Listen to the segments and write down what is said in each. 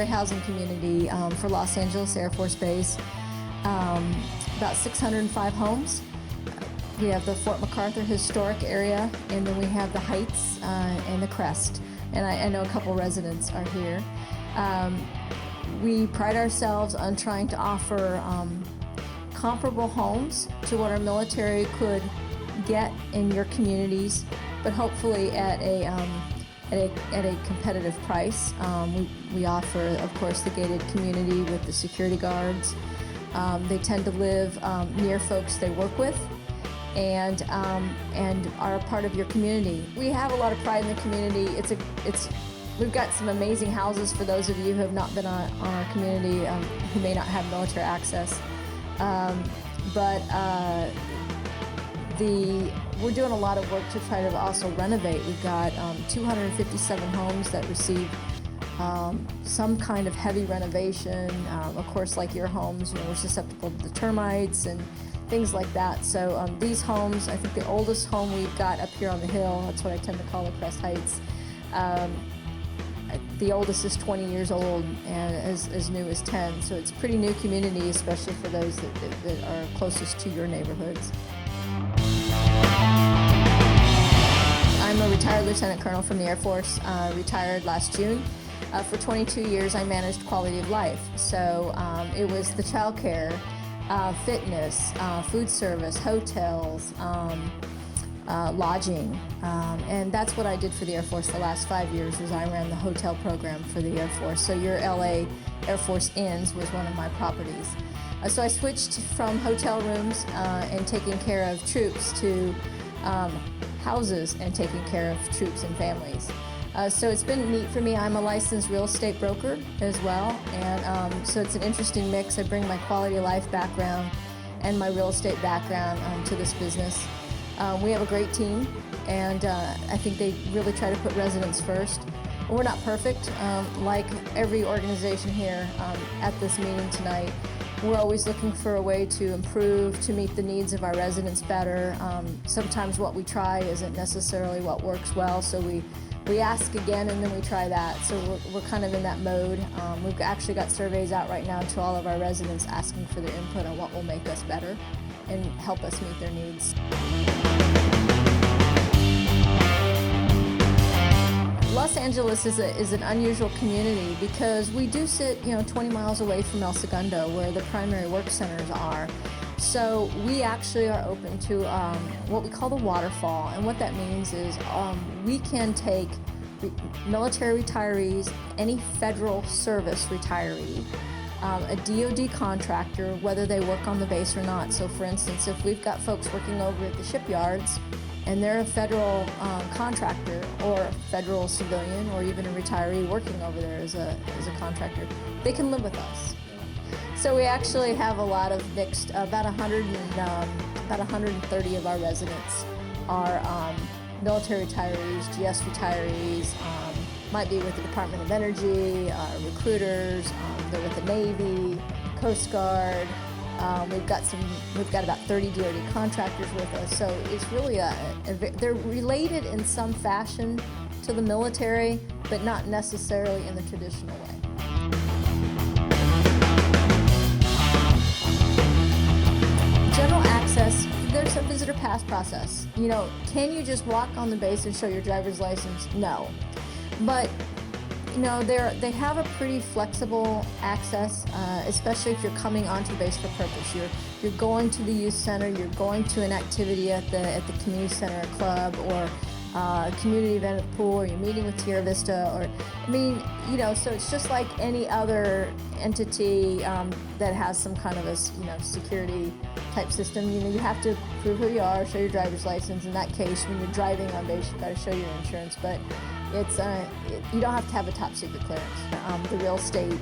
military housing community for Los Angeles Air Force Base. About 605 homes. We have the Fort MacArthur historic area, and then we have the Heights and the Crest. And I know a couple residents are here. We pride ourselves on trying to offer comparable homes to what our military could get in your communities, but hopefully at a competitive price. We offer, of course, the gated community with the security guards. They tend to live near folks they work with, and are a part of your community. We have a lot of pride in the community. We've got some amazing houses for those of you who have not been on our community, who may not have military access. We're doing a lot of work to try to also renovate. We've got 257 homes that receive some kind of heavy renovation. Of course, like your homes, we're susceptible to the termites and things like that. So these homes, I think the oldest home we've got up here on the hill, that's what I tend to call the Crest Heights. The oldest is 20 years old and as new as 10. So it's a pretty new community, especially for those that are closest to your neighborhoods. I'm a retired lieutenant colonel from the Air Force, retired last June. For 22 years, I managed quality of life. So it was the child care, fitness, food service, hotels, lodging, and that's what I did for the Air Force the last 5 years. Was I ran the hotel program for the Air Force. So your LA Air Force Inns was one of my properties. So I switched from hotel rooms and taking care of troops to houses and taking care of troops and families. So it's been neat for me. I'm a licensed real estate broker as well, and so it's an interesting mix. I bring my quality of life background and my real estate background to this business. We have a great team, and I think they really try to put residents first. We're not perfect, like every organization here at this meeting tonight. We're always looking for a way to improve, to meet the needs of our residents better. Sometimes what we try isn't necessarily what works well, so we ask again and then we try that. So we're kind of in that mode. We've actually got surveys out right now to all of our residents asking for their input on what will make us better and help us meet their needs. Los Angeles is an unusual community because we do sit 20 miles away from El Segundo, where the primary work centers are. So we actually are open to what we call the waterfall, and what that means is we can take military retirees, any federal service retiree, a DoD contractor, whether they work on the base or not. So for instance, if we've got folks working over at the shipyards and they're a federal contractor or a federal civilian or even a retiree working over there as a contractor, they can live with us. So we actually have a lot of mixed, about 130 of our residents are military retirees, GS retirees, might be with the Department of Energy, recruiters, they're with the Navy, Coast Guard. We've got about 30 DoD contractors with us, so it's really they're related in some fashion to the military, but not necessarily in the traditional way. General access, there's a visitor pass process. Can you just walk on the base and show your driver's license? No, but they have a pretty flexible access, especially if you're coming onto the base for purpose. You're going to the youth center, you're going to an activity at the community center or club, or a community event at the pool, or you're meeting with Tierra Vista, so it's just like any other entity that has some kind of a security type system. You have to prove who you are, show your driver's license. In that case, when you're driving on base, you've got to show your insurance, but you don't have to have a top secret clearance. The real estate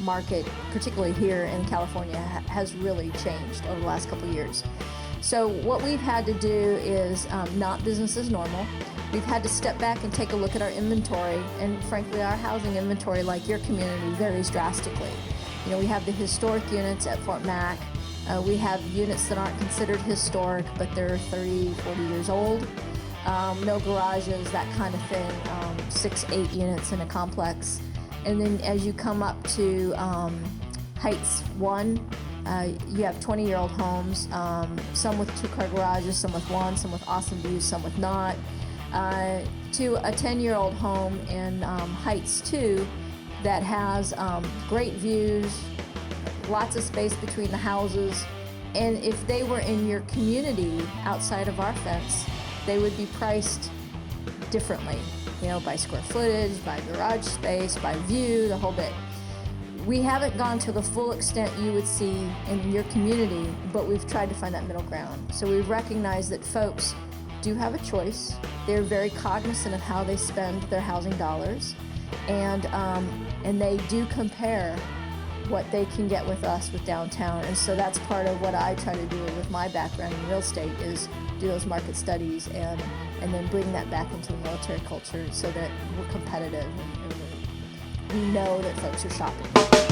market, particularly here in California, has really changed over the last couple of years. So what we've had to do is not business as normal. We've had to step back and take a look at our inventory, and frankly, our housing inventory, like your community, varies drastically. We have the historic units at Fort Mac. We have units that aren't considered historic, but they're 30, 40 years old. No garages, that kind of thing, 6, 8 units in a complex. And then as you come up to Heights 1, you have 20-year-old homes, some with 2-car garages, some with one, some with awesome views, some with not, to a 10-year-old home in Heights 2 that has great views, lots of space between the houses. And if they were in your community outside of our fence, they would be priced differently, by square footage, by garage space, by view, the whole bit. We haven't gone to the full extent you would see in your community, but we've tried to find that middle ground. So we've recognized that folks do have a choice. They're very cognizant of how they spend their housing dollars, and they do compare what they can get with us with downtown. And so that's part of what I try to do with my background in real estate, is do those market studies and then bring that back into the military culture so that we're competitive and we know that folks are shopping.